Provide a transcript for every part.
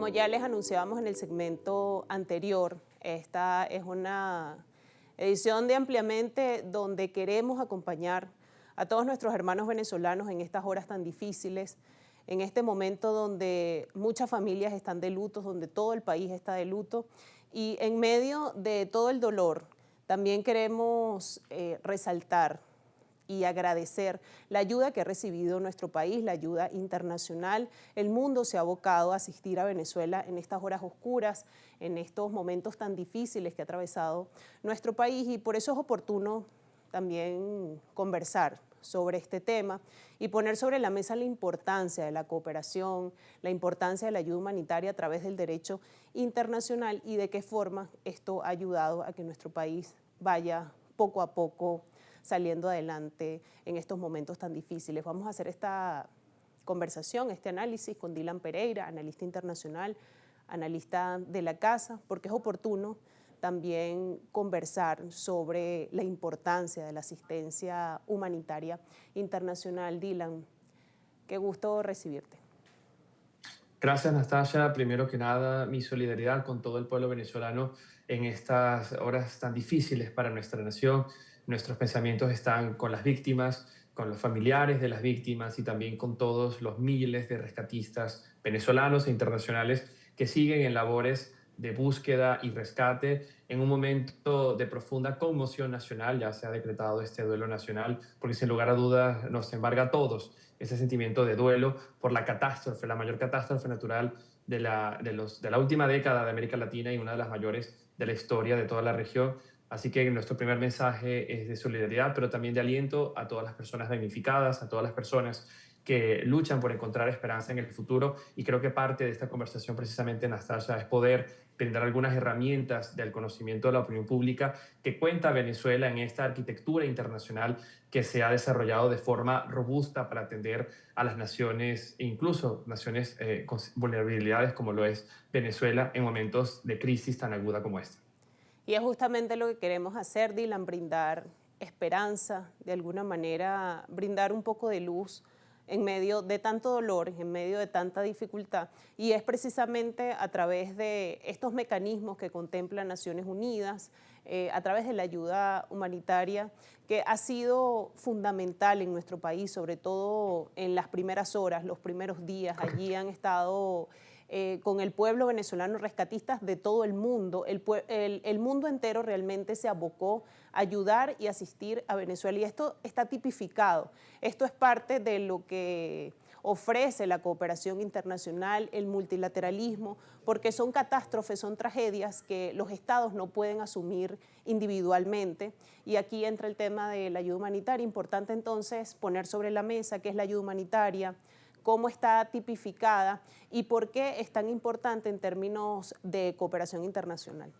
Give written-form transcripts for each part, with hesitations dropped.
Como ya les anunciábamos en el segmento anterior, esta es una edición de Ampliamente donde queremos acompañar a todos nuestros hermanos venezolanos en estas horas tan difíciles, en este momento donde muchas familias están de luto, donde todo el país está de luto y en medio de todo el dolor también queremos resaltar y agradecer la ayuda que ha recibido nuestro país, la ayuda internacional. El mundo se ha abocado a asistir a Venezuela en estas horas oscuras, en estos momentos tan difíciles que ha atravesado nuestro país y por eso es oportuno también conversar sobre este tema y poner sobre la mesa la importancia de la cooperación, la importancia de la ayuda humanitaria a través del derecho internacional y de qué forma esto ha ayudado a que nuestro país vaya poco a poco saliendo adelante en estos momentos tan difíciles. Vamos a hacer esta conversación, este análisis con Dylan Pereira, analista internacional, analista de la casa, porque es oportuno también conversar sobre la importancia de la asistencia humanitaria internacional. Dylan, qué gusto recibirte. Gracias, Nastasia. Primero que nada, mi solidaridad con todo el pueblo venezolano en estas horas tan difíciles para nuestra nación. Nuestros pensamientos están con las víctimas, con los familiares de las víctimas y también con todos los miles de rescatistas venezolanos e internacionales que siguen en labores de búsqueda y rescate en un momento de profunda conmoción nacional. Ya se ha decretado este duelo nacional porque sin lugar a dudas nos embarga a todos ese sentimiento de duelo por la catástrofe, la mayor catástrofe natural de la última década de América Latina y una de las mayores de la historia de toda la región. Así que nuestro primer mensaje es de solidaridad, pero también de aliento a todas las personas damnificadas, a todas las personas que luchan por encontrar esperanza en el futuro. Y creo que parte de esta conversación precisamente, Anastasia, es poder brindar algunas herramientas del conocimiento de la opinión pública que cuenta Venezuela en esta arquitectura internacional que se ha desarrollado de forma robusta para atender a las naciones, incluso naciones con vulnerabilidades como lo es Venezuela en momentos de crisis tan aguda como esta. Y es justamente lo que queremos hacer, Dylan, brindar esperanza, de alguna manera brindar un poco de luz en medio de tanto dolor, en medio de tanta dificultad. Y es precisamente a través de estos mecanismos que contempla Naciones Unidas, a través de la ayuda humanitaria, que ha sido fundamental en nuestro país, sobre todo en las primeras horas, los primeros días. Correcto. Allí han estado con el pueblo venezolano, rescatistas de todo el mundo. El mundo entero realmente se abocó a ayudar y asistir a Venezuela. Y esto está tipificado. Esto es parte de lo que ofrece la cooperación internacional, el multilateralismo, porque son catástrofes, son tragedias que los estados no pueden asumir individualmente. Y aquí entra el tema de la ayuda humanitaria. Importante entonces poner sobre la mesa qué es la ayuda humanitaria, cómo está tipificada y por qué es tan importante en términos de cooperación internacional.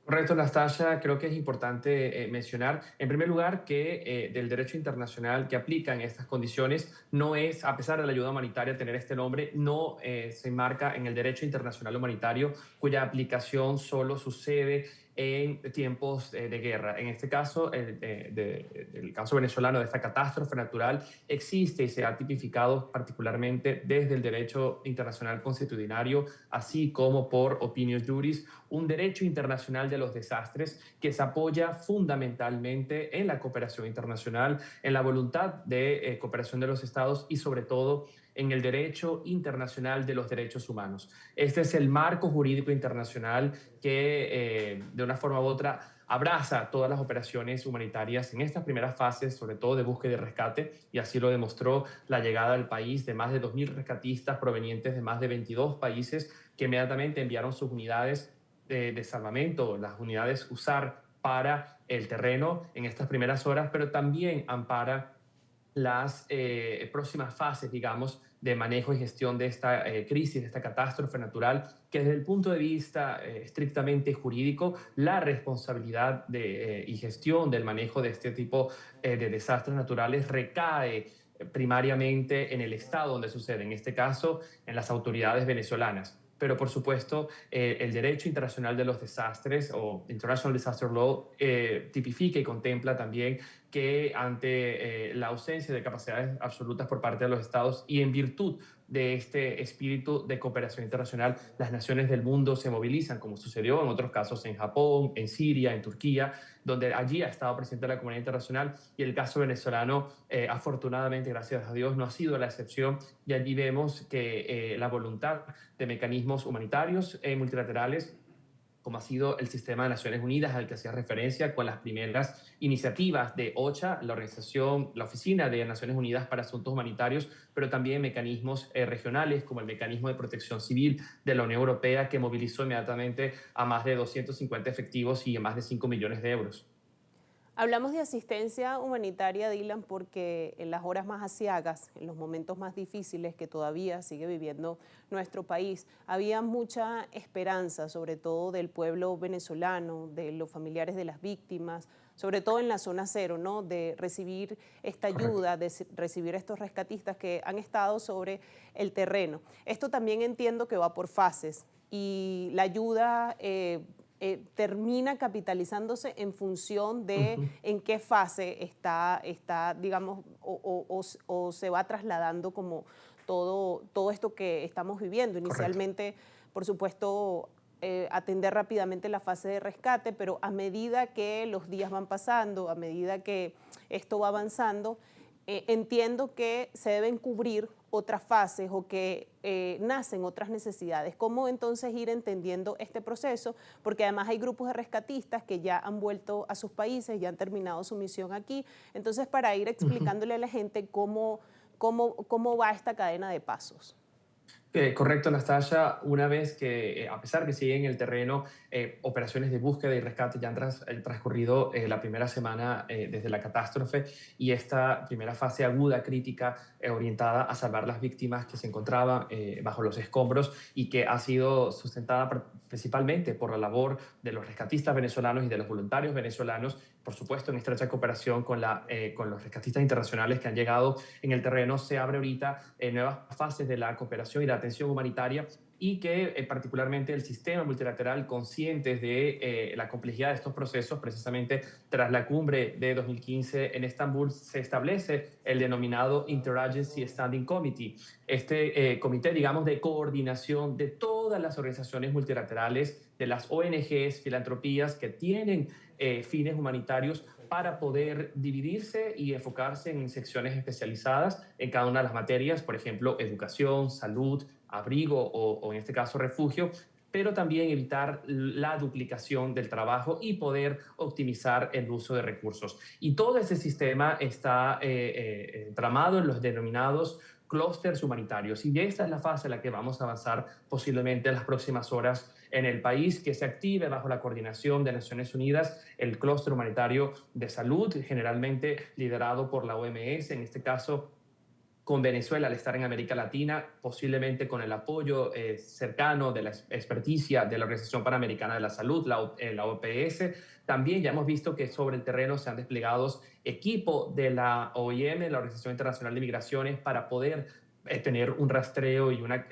Correcto, Nastasia. Creo que es importante mencionar, en primer lugar, que del derecho internacional que aplica en estas condiciones no es, a pesar de la ayuda humanitaria tener este nombre, no se enmarca en el derecho internacional humanitario, cuya aplicación solo sucede en tiempos de guerra. En este caso, el caso venezolano de esta catástrofe natural existe y se ha tipificado particularmente desde el derecho internacional consuetudinario, así como por opinion juris, un derecho internacional de los desastres que se apoya fundamentalmente en la cooperación internacional, en la voluntad de cooperación de los estados y sobre todo en el derecho internacional de los derechos humanos. Este es el marco jurídico internacional que de una forma u otra abraza todas las operaciones humanitarias en estas primeras fases, sobre todo de búsqueda y rescate, y así lo demostró la llegada al país de más de 2.000 rescatistas provenientes de más de 22 países que inmediatamente enviaron sus unidades de salvamento, las unidades USAR para el terreno en estas primeras horas, pero también ampara las próximas fases, digamos, de manejo y gestión de esta crisis, de esta catástrofe natural, que desde el punto de vista estrictamente jurídico, la responsabilidad y gestión del manejo de este tipo de desastres naturales recae primariamente en el estado donde sucede, en este caso, en las autoridades venezolanas. Pero, por supuesto, el derecho internacional de los desastres o International Disaster Law tipifica y contempla también que ante la ausencia de capacidades absolutas por parte de los estados y en virtud de este espíritu de cooperación internacional, las naciones del mundo se movilizan, como sucedió en otros casos en Japón, en Siria, en Turquía, donde allí ha estado presente la comunidad internacional, y el caso venezolano, afortunadamente, gracias a Dios, no ha sido la excepción, y allí vemos que la voluntad de mecanismos humanitarios multilaterales, como ha sido el sistema de Naciones Unidas al que hacía referencia con las primeras iniciativas de OCHA, la organización, la Oficina de Naciones Unidas para Asuntos Humanitarios, pero también mecanismos regionales como el Mecanismo de Protección Civil de la Unión Europea, que movilizó inmediatamente a más de 250 efectivos y a más de 5 millones de euros. Hablamos de asistencia humanitaria, Dylan, porque en las horas más aciagas, en los momentos más difíciles que todavía sigue viviendo nuestro país, había mucha esperanza, sobre todo del pueblo venezolano, de los familiares de las víctimas, sobre todo en la zona cero, ¿no? De recibir esta Correcto. ayuda, de recibir estos rescatistas que han estado sobre el terreno. Esto también entiendo que va por fases y la ayuda termina capitalizándose en función de Ujú. en qué fase está digamos, o se va trasladando como todo esto que estamos viviendo. Correcto. Inicialmente, por supuesto, atender rápidamente la fase de rescate, pero a medida que los días van pasando, a medida que esto va avanzando, entiendo que se deben cubrir otras fases o que nacen otras necesidades. ¿Cómo entonces ir entendiendo este proceso? Porque además hay grupos de rescatistas que ya han vuelto a sus países, ya han terminado su misión aquí. Entonces, para ir Ujú. explicándole a la gente cómo va esta cadena de pasos. Correcto, Anastasia. Una vez que, a pesar que siguen en el terreno, operaciones de búsqueda y rescate ya han transcurrido la primera semana desde la catástrofe, y esta primera fase aguda, crítica, orientada a salvar las víctimas que se encontraban bajo los escombros, y que ha sido sustentada principalmente por la labor de los rescatistas venezolanos y de los voluntarios venezolanos, por supuesto en estrecha cooperación con los rescatistas internacionales que han llegado en el terreno. Se abre ahorita nuevas fases de la cooperación y la atención humanitaria, y que particularmente el sistema multilateral, conscientes de la complejidad de estos procesos, precisamente tras la cumbre de 2015 en Estambul, se establece el denominado Interagency Standing Committee, este comité, digamos, de coordinación de todas las organizaciones multilaterales, de las ONGs, filantropías que tienen fines humanitarios, para poder dividirse y enfocarse en secciones especializadas en cada una de las materias, por ejemplo, educación, salud, abrigo o en este caso refugio, pero también evitar la duplicación del trabajo y poder optimizar el uso de recursos. Y todo ese sistema está tramado en los denominados clústeres humanitarios. Y esta es la fase en la que vamos a avanzar posiblemente en las próximas horas en el país, que se active bajo la coordinación de Naciones Unidas el clúster humanitario de salud, generalmente liderado por la OMS, en este caso con Venezuela al estar en América Latina, posiblemente con el apoyo cercano de la experticia de la Organización Panamericana de la Salud, la OPS. También ya hemos visto que sobre el terreno se han desplegado equipo de la OIM, la Organización Internacional de Migraciones, para poder tener un rastreo y una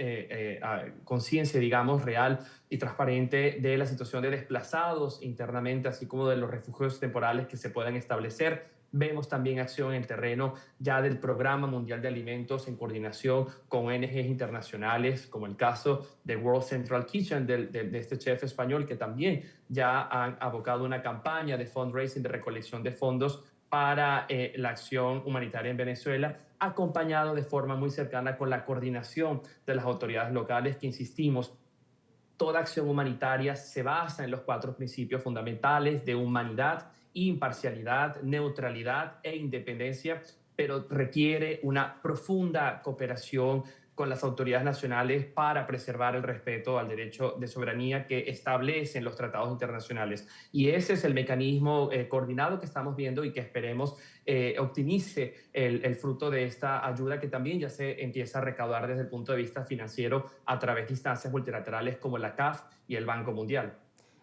conciencia, digamos, real y transparente de la situación de desplazados internamente, así como de los refugios temporales que se puedan establecer. Vemos también acción en el terreno ya del Programa Mundial de Alimentos en coordinación con ONGs internacionales, como el caso de World Central Kitchen, de este chef español, que también ya han abocado una campaña de fundraising, de recolección de fondos para la acción humanitaria en Venezuela, acompañado de forma muy cercana con la coordinación de las autoridades locales, que, insistimos, toda acción humanitaria se basa en los cuatro principios fundamentales de humanidad, imparcialidad, neutralidad e independencia, pero requiere una profunda cooperación con las autoridades nacionales para preservar el respeto al derecho de soberanía que establecen los tratados internacionales. Y ese es el mecanismo coordinado que estamos viendo, y que esperemos optimice el fruto de esta ayuda, que también ya se empieza a recaudar desde el punto de vista financiero a través de instancias multilaterales como la CAF y el Banco Mundial.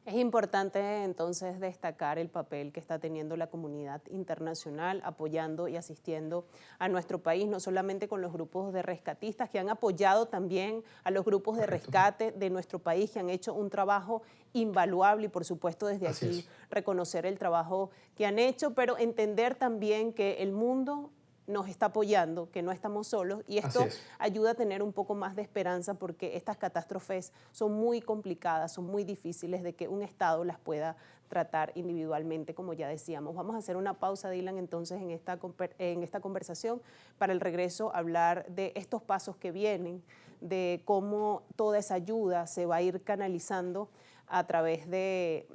Es importante entonces destacar el papel que está teniendo la comunidad internacional apoyando y asistiendo a nuestro país, no solamente con los grupos de rescatistas que han apoyado también a los grupos de Correcto. rescate de nuestro país, que han hecho un trabajo invaluable, y por supuesto desde Así aquí es. reconocer el trabajo que han hecho, pero entender también que el mundo nos está apoyando, que no estamos solos, y Así esto es. ayuda a tener un poco más de esperanza porque estas catástrofes son muy complicadas, son muy difíciles de que un Estado las pueda tratar individualmente, como ya decíamos. Vamos a hacer una pausa, Dylan, entonces en esta conversación para el regreso hablar de estos pasos que vienen, de cómo toda esa ayuda se va a ir canalizando a través de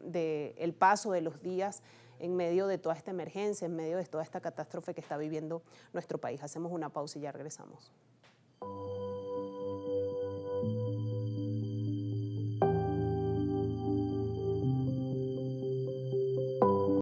el paso de los días en medio de toda esta emergencia, en medio de toda esta catástrofe que está viviendo nuestro país. Hacemos una pausa y ya regresamos.